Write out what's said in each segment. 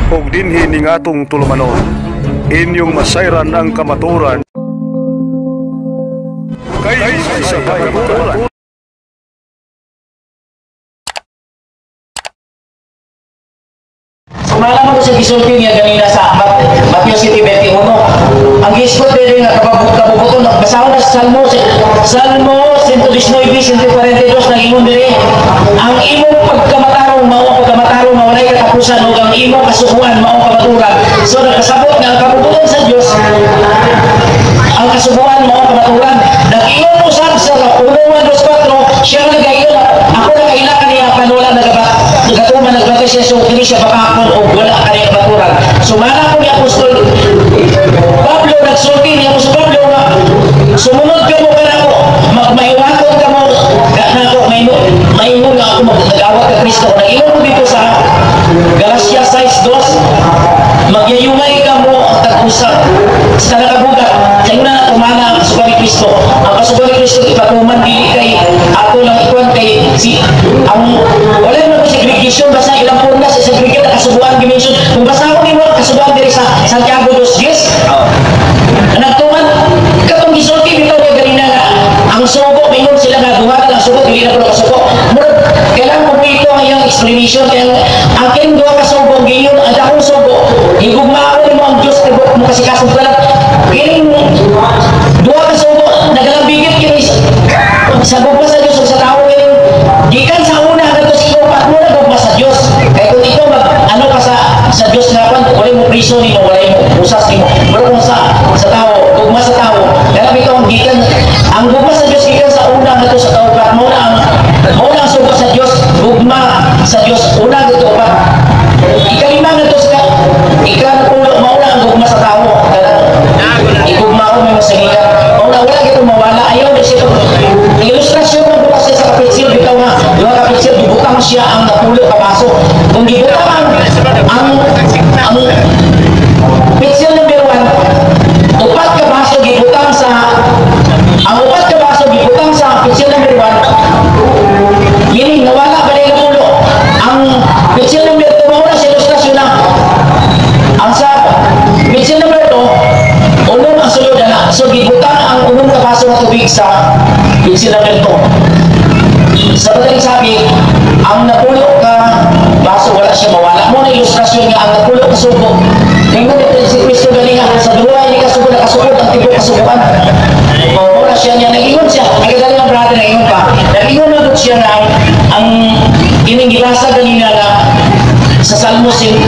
ug dinhi ning atong tulumanon. Inyong masayran ang kamaturan kay sa kamaturan. Sumala mo sa gisulti niya ganina sa Matthew City 21. Ang gisulti din nga kabubuton basahon na sa Salmo 119, 142 na ingon diri ang imong pagkamatarong mao walay katapusan ug ang imong kasubuan mao kamaturan. So nagkasabot nga ang kabubuton sa Dios ang kasubuan mao kamaturan. Nag-ingon usab sa 1:4 siya nagayon ako nagaila kaniya panula nagatuman nagbagay siya so kini siya bakakon o wala kaniya kamaturan. Sumala ko ni Apostol Pablo nagsulti ni Apostol Pablo nga sumunod ka mo kana ko maiwaton ka mo na ako maingon nga ako mag-awat ka Kristo. Nag-ingon ko dito sa Galatia 6:2 magyayumay ka mo ang tag-usap sa nakabugat sa una na tumana ang kasugan ni Kristo. Ang kasugan ni Kristo ipatuman dili kay ato lang ikuan kay si ang wala naman ko segregation basta ilang puna sa segregate na kasubuan dimension kung basta ako nimo kasubuan diri sa Santiago 2:10 nagtuman katong gisulti bitaw kay ganina nga ang sugo mingon sila nga duha lang sugo dili na ko kasugo murag kailangan mo ito ang iyang explanation kaya akin duha ka sugo giyon ang akong sugo higugma mo ang Dios kay mo kasi kasong kalat kining duha ka sugo nagalambigit kini sa gugma sa Dios sa tao kining gikan sa una kadto sa ikaw mo na gugma sa Dios kay kung ikaw ano ka sa Dios nga pan wala mo priso ni mo wala mo usas ni mo pero kung sa tao gugma sa tao kaya bitaw ang gikan ang gugma sa Dios gikan sa una kadto sa tao pa mo na ang sugo sa Dios gugma sa Dios una kadto pa ikalima kadto sa ikapulo mauna ang gugma sa tao igugma ko may masingigan mauna wala gito mawala ayaw na siya ilustrasyon ng bukas sa kapitsil bitaw nga yung kapitsil gibutang siya ang napulo kapaso kung gibutang ang pitsil number 1 upat kapaso gibutang sa ang upat kapaso gibutang sa pitsil number 1 yun nawala ba na yung pulo ang pitsil number 2 mauna sa ilustrasyon na ang sa pitsil number 2 unong ang sulod na so gibutang ang unong kapaso na tubig sa pitsil number 2 sa padaling sabi ang napulo ka baso wala siya mawala mo na ilustrasyon nga ang napulo ka subo ngayon ito si Kristo galing sa duwa hindi ka subo nakasubod ang tipo kasubuan wala siya niya nag-ingon siya nagagaling ang brother nag-ingon pa nag-ingon na siya na ang iningilasa ganina na sa Salmo 40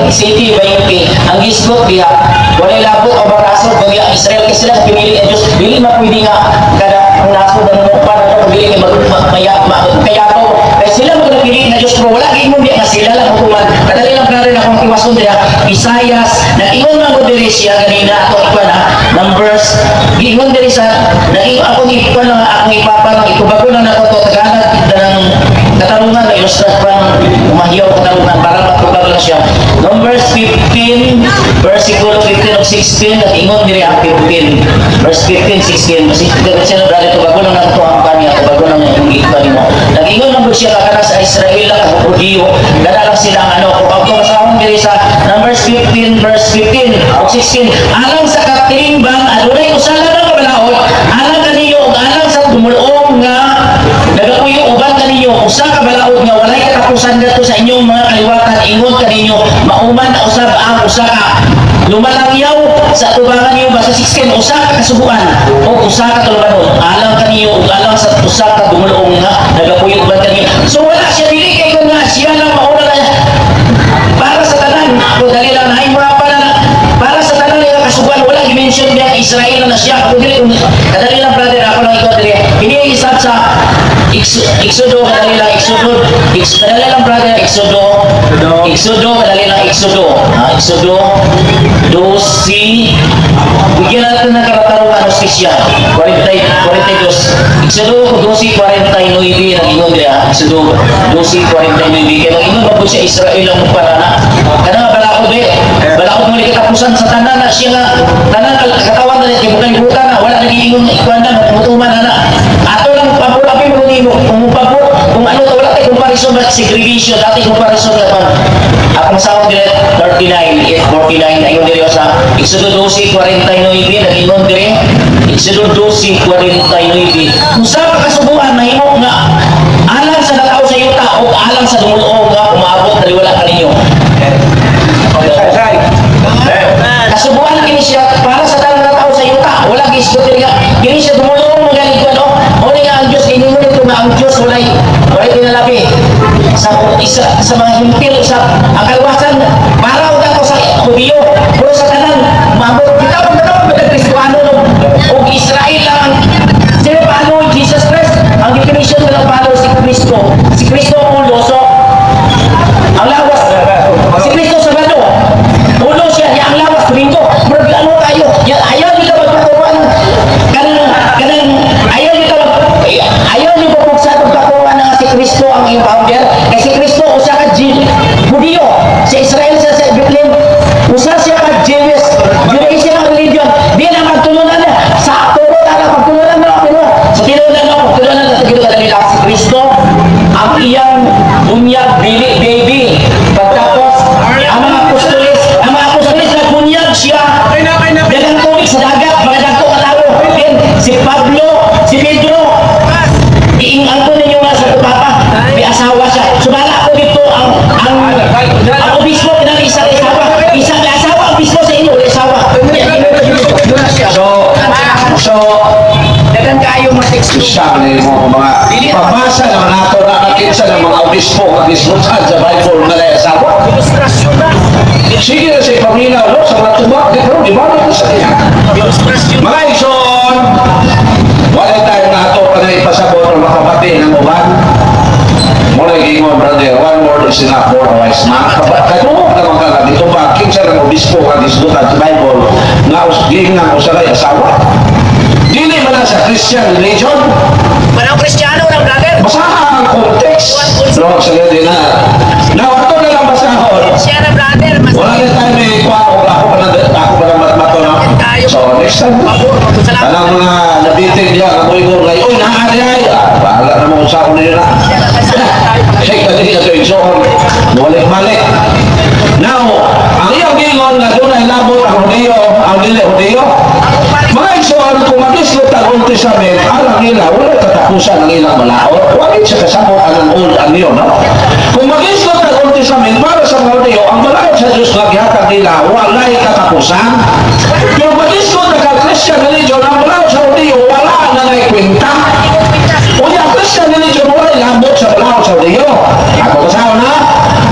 city ba yung ang gisgot diha walay labot o baraso bagya Israel kasi sila pinili ang Diyos dili mapwede nga kada ang naso ng mupan na pagpili kay kayato kaya sila magpili na Diyos pero wala giingon di nga sila lang hukuman kadali lang brother na kung iwason diha Isaias nag-ingon nga mo diri siya ganina ato ikwan ha numbers giingon diri sa nag-ingon ako ni ikwan lang akong ipapa lang ikubago lang ako to taganag ng katarungan na ilustrat pang umahiyaw katarungan para matubag lang siya numbers 15 versikulo 15 of 16 nag-ingon diri ang 15 verse 15, 16 kasi siya na brother tubago lang ang tuwang kanya tubago lang yung ikwan mo nag-ingon lang siya kakana sa Israel lang Hudiyo gana lang silang kung pagkakasahon diri sa numbers 15 verse 15 of 16 alang sa katimbang adunay usala ng kabalaod alang kaniyo ug alang sa tumulong nga nagapuyo uban kaniyo usa ka balaod nga walay katapusan dito sa inyong mga kaliwatan ingon kaninyo mauman na usab ang usa ka lumalangyaw sa tubangan niyo basta 16 usa ka kasubuan o usa ka tulubanon alang kaniyo ug alang sa usa ka dumulong nga nagapuyo uban kaniyo so wala siya dili kay kun nga siya lang mauna na para sa tanan ako dali lang ay mura pa na para sa tanan nga kasubuan wala dimension niya Israel na siya ako dili kadali lang brother ako lang ikaw dili ini isab sa Exodo kadali lang Exodo kadali lang brother Exodo kadali lang Exodo Exodo 12 bigyan natin ng karatarungan hostisya 42 Exodo 12:49 nag-ingon nila Exodo 12:49 kaya nag-ingon mabot siya Israel ang parana kana nga balakod balakod mo katapusan sa tanan na siya nga tanan katawan na niya bukan na wala nag-iingon ikwan na mutuman na ato lang pabulapi mo nimo kung ano wala tayo kumpare comparison but segregation. Dati comparison naman. Akong sawag dire 39, 49 na yun dire sa Exodo 12:49 nag-ingon dire. Exodo 12:49. Kung sa pakasubuan mahimo nga alang sa nataw sa yuta o alang sa dumulong nga umaabot dali wala kaninyo. Kasubuan kini siya para sa talang nataw sa yuta wala gisgot nga kini siya dumulong magaling ko no. O nga ang Dios kini mo nito nga ang Dios walay tinalabi sa mga himpil sa ang kalwasan para uga ko sa Hudiyo pero sa tanan maabot kita mga Kristohano o Israel lang sino paano Jesus Christ ang definition ng paano si Kristo ulo so ang lawas si Kristo sa bado ulo siya ang lawas tumingo pero ano tayo ayaw nila magpatuan kanang ayaw nyo pagpugsa pagpatuan na si Kristo ang iyong founder kasi Kristo usa ka Hudiyo sa Israel sa Bethlehem usa siya ka Judaism ang religion di na magtulunan na sa turo na pagtulunan na pero sa tinunan na pagtulunan na sa nila si Kristo ang iyang bunyag baby pagtapos ang mga apostolis nagbunyag siya dagang tubig sa dagat mga dagko katao si Pablo si Pedro iingan ko ninyo nga sa papa may asawa siya sumala ko dito ang obispo ng isang asawa ang obispo sa inyo ulit asawa so dagang kayo matikso siya mo mga pabasa naman nato na nakinsa ng mga obispo sa Bible na kaya asawa sige na sa ipaminaw no? Sa mga tubak di ba na sa niya mga ison wala tayo nato pa na ipasabot ng makapati ng uban mula gingon brother one word is enough for a wise man kato naman ka dito ba kinsa ng obispo sa Bible nga gingan o sa kaya asawa dili man sa Christian religion manang Kristiyano ng brother basahan ang context no sa din na ato na lang basahon siya na brother wala na tayo may kuha o ako pa ng matmato na so next time anong mga nabitin niya ang mga ngay uy naari ay bahala na mo sa ako nila check na din ito yung soon balik now ang iyong gingon na doon ay labot ang Hudiyo mga isuan kung mag-islot ang Old Testament alam nila wala katapusan ng ilang malaot wala siya kasabot ang Old Anyo no? Kung mag-islot ang Old Testament para sa mga Hudiyo ang malaot sa Diyos naghihatag nila wala katapusan pero mag-islot ang Christian religion ang malaot sa Hudiyo wala na naikwenta o yung Christian religion wala labot sa malaot sa Hudiyo ako kasawa na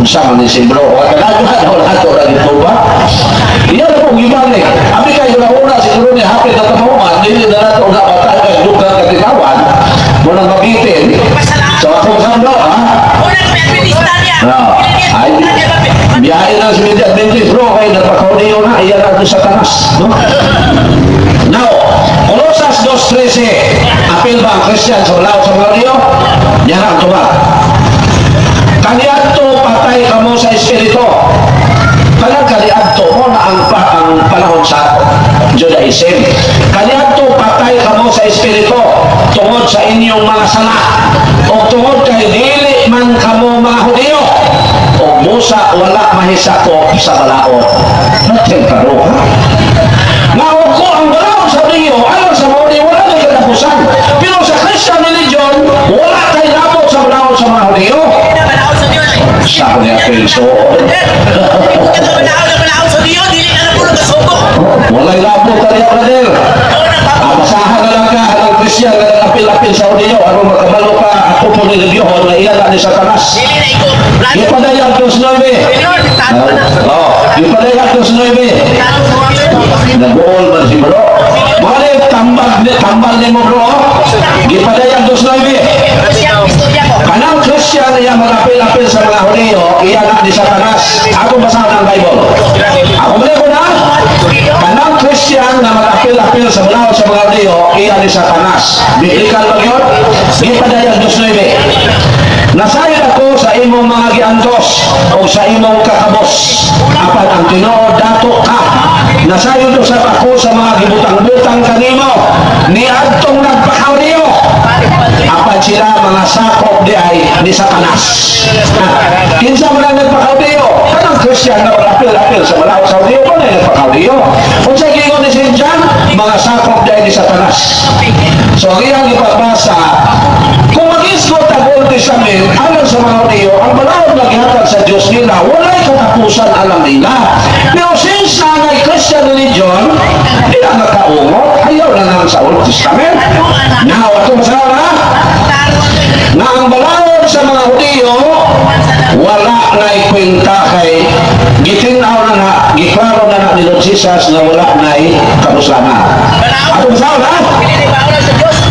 sama ni si bro wala ito na dito ba iyan na pong iban abi kayo na una siguro ni hapit na tamahuman hindi na nato na batay ka lugar katingawan mo nang mabitin so akong samlo ay biyahe na si Media Adventist bro kayo nagpakauniyo na iyan natin sa tanas no? Now Colosas 2:13 apil ba ang Christian sa wala sa mga niyo yan ang tubag kaniadto patay kamo sa espiritu kanang kaniadto mo na ang panahon sa Judaism kaniadto patay kamo sa espiritu tungod sa inyong mga sala o tungod kay dili man kamo mga Hudiyo o musa wala mahisako sa balaod natin karo nga ko ang balaod sa Hudiyo alam sa mga Hudiyo wala na katapusan pero sa Christian religion wala kay labot sa balaod sa mga Hudiyo sa niya penso walay labo tali brother basahan na lang ka ng Christian na apil-apil sa Hudiyo ano makabalo ka ako po nilibyohon na iyan ni Satanas yung padayang 2:9 yung padayang 2:9 nag-uol man si bro mali tambal ni mo bro yung padayang 2:9 kanang Christian niya mag-apil-apil sa mga Hudiyo iyan ni Satanas ako basahan ang Bible ako mali ko na kanang Christian na mag-apil-apil sa mga Hudiyo iyan ni Satanas biblikal ba yun? Ipadayang 2:9 nasayad ako sa imong mga giantos o sa imong kakabos apat ang tinuod dato ka nasayod usab ako sa mga gibutang-butang kanimo ni adtong nagpakahudiyo apan sila mga sakop di ay ni Satanas. Kinsa man ang nagpakaudiyo? Kanang Christian na apil-apil sa malaot sa audio pa na nagpakaudiyo. Kung sa gingon ni St. John, mga sakop di ay ni Satanas. So ang iyang ipapasa, kung mag-isgot ang Old Testament, alam sa mga audio, ang malaot na gihatag sa Diyos nila, wala'y katapusan alam nila. Pero since na may Christian religion, hindi na nakaungot, ayaw na naman sa Old Testament. Now, atong sana, na ang balawod sa mga Hudiyo, wala na ikwenta kay gitinaw na na, giklaro na na ni Lord Jesus na wala na kapuslanan. Atong sana,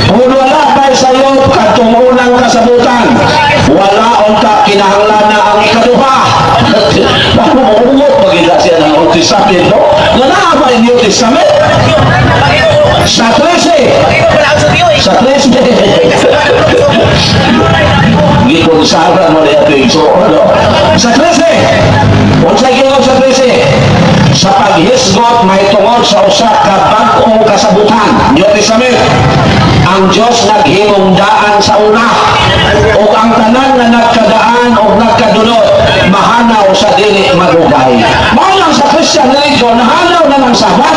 kung wala tayo sa iyo, katong unang kasabutan, wala unta kinahanglan na ang ikaduha. Mahumungot, magiging siya ng Old Testament, no? Nga ba yung New Testament? Sa 13. Sa 13. Gipon sabra mo na ito so, ano? Sa 13. Kung sa gingon sa 13, sa paghisgot may tungod sa usa ka bag-ong kasabutan. New Testament. Ang Diyos naghimungdaan sa una o ang tanan na nagkadaan o nagkadulot mahanaw sa dili madugay. Mao lang sa Christian religion nahanaw na ng sabat.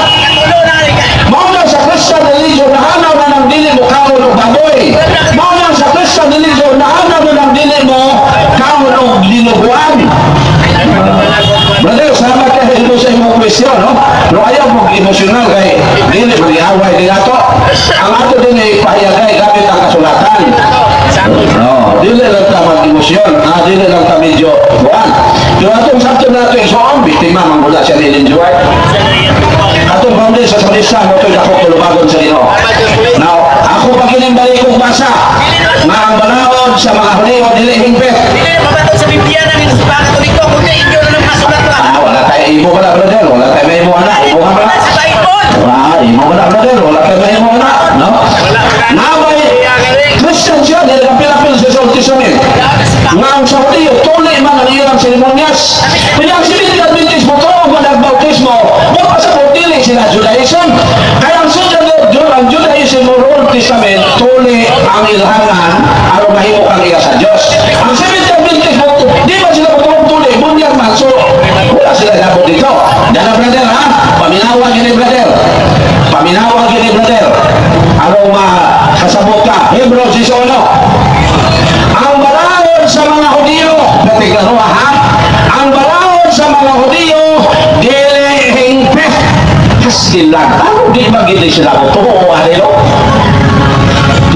Mao lang sa Christian religion nahanaw na ng dili mo kaon o baboy. Mao lang sa Christian religion nahanaw na ng dili mo kaon o dinuguan. Brother, sama ka ito sa imong question, no? Pero ayaw mong emosyonal kay dili mag-iaway din ato. Ang ato din ay pahayagay gamit ang kasulatan. No, dili lang ta mag-emosyon, dili lang ta medyo buwan. Pero atong sakto nato yung soong, biktima manggula siya ni Linjoy. Atong boundary sa salisa, mo ito'y ako tulubagon sa Ginoo. Now, ako pagiling balik kong basa, na ang balawod sa mga Hudiyo, dili hingpit. Dili mabatog sa Biblia na nito sa Katoliko, kundi inyo na ng kasulat ba? Wala tayo imo ka na, brother. Wala tayo may imo anak. Imo ka na. Sa Bible. Imo ka na, brother. Wala tayo may imo anak. No? Naway, Christian siya, dahil kapil-apil sa Old Testament. Nga ang sa Hudiyo, tuloy man ang ilang seremonyas. Kaya ang Seventh-day Adventist mo, tuloy man ang bautismo, huwag pa sa pagdili sila Judaism. Kaya ang Judaism o Old Testament, tuloy ang ilhangan, araw mahimo kang iya sa Diyos. Ang Seventh-day Adventist mo, di ba sila tuloy, bunyag man, so wala sila nabot dito. Dana, brother, ha? Paminawag yun, brother. Paminawag yun, brother. Araw kasabot ka. Hebrews 11. Ang balawod sa mga Hudiyo, natigaro ha? Ang balawod sa mga Hudiyo, dili hingpit. Kasilag. Ano di magiging sila ko? Tuho o alilo?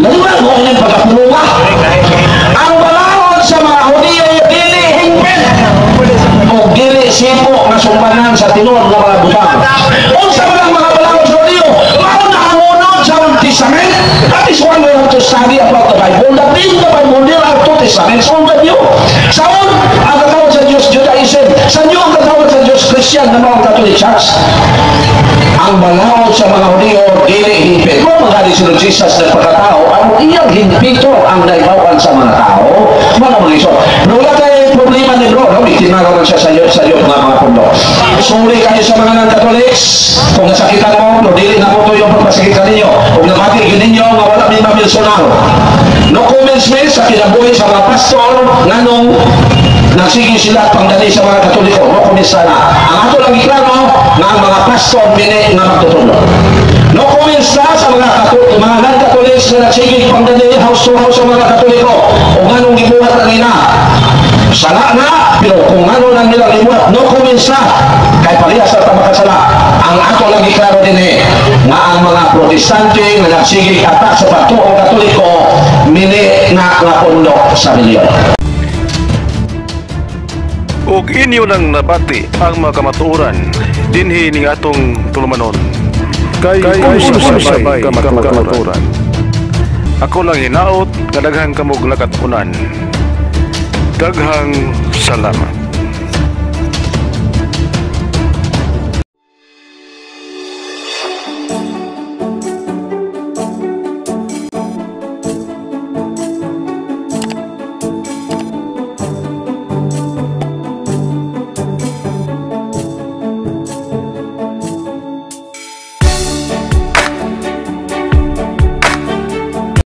Naliwan mo ang pagkapulunga. Ang balawod sa mga Hudiyo, dili hingpit. O dili sipo na sumbanan sa tinod ng mga butang. O sa mga balawod sa Hudiyo, mauna ang unod sa Old Testament. That is why we have to study about the Bible. The reading the Bible, there are two testaments on the New. Sa un, ang katawad sa Diyos, Judaism. Sa New, ang katawad sa Diyos, Christian, na mga Catholic Church. Ang balawod sa mga Hudiyo, dili hingpit. Kung mga si Lord Jesus na pagkatao, ang iyang hingpito ang naibawan sa mga tao, mga iso. Pero wala tayo problema ni bro, no? Itinagawan siya sa iyo mga pundo. Sorry kayo sa mga non-Catholics, kung nasakitan mo, no, dili na po ito yung pagpasakitan ninyo. Kung namatigin ninyo, mawala may mamilsonar. No comments me sa kinabuhi sa mga pastor, nganong nagsige sila pangdali sa mga Katoliko. No comments sana. Ang ato lang iklaro, nga ang mga pastor, mini nga magtutulog. No comments na sa mga non-Catholics na nagsige pangdali house to house sa mga Katoliko. O nganong gibuhat na nila. Sala na, pero kung ano lang nilang ibuhat, no comments na. Kay parehas sa tamakasala. Ang ato lang iklaro din nga ang mga protestante na nagsigig atak sa patuong Katoliko, mini nga pundo sa milyon. Ug inyo nang nabati ang mga kamatuoran dinhi ning atong tulumanon. Kay sabay kamatuoran. Ako lang hinaot, kadaghang kamog nakatunan. Daghang salamat.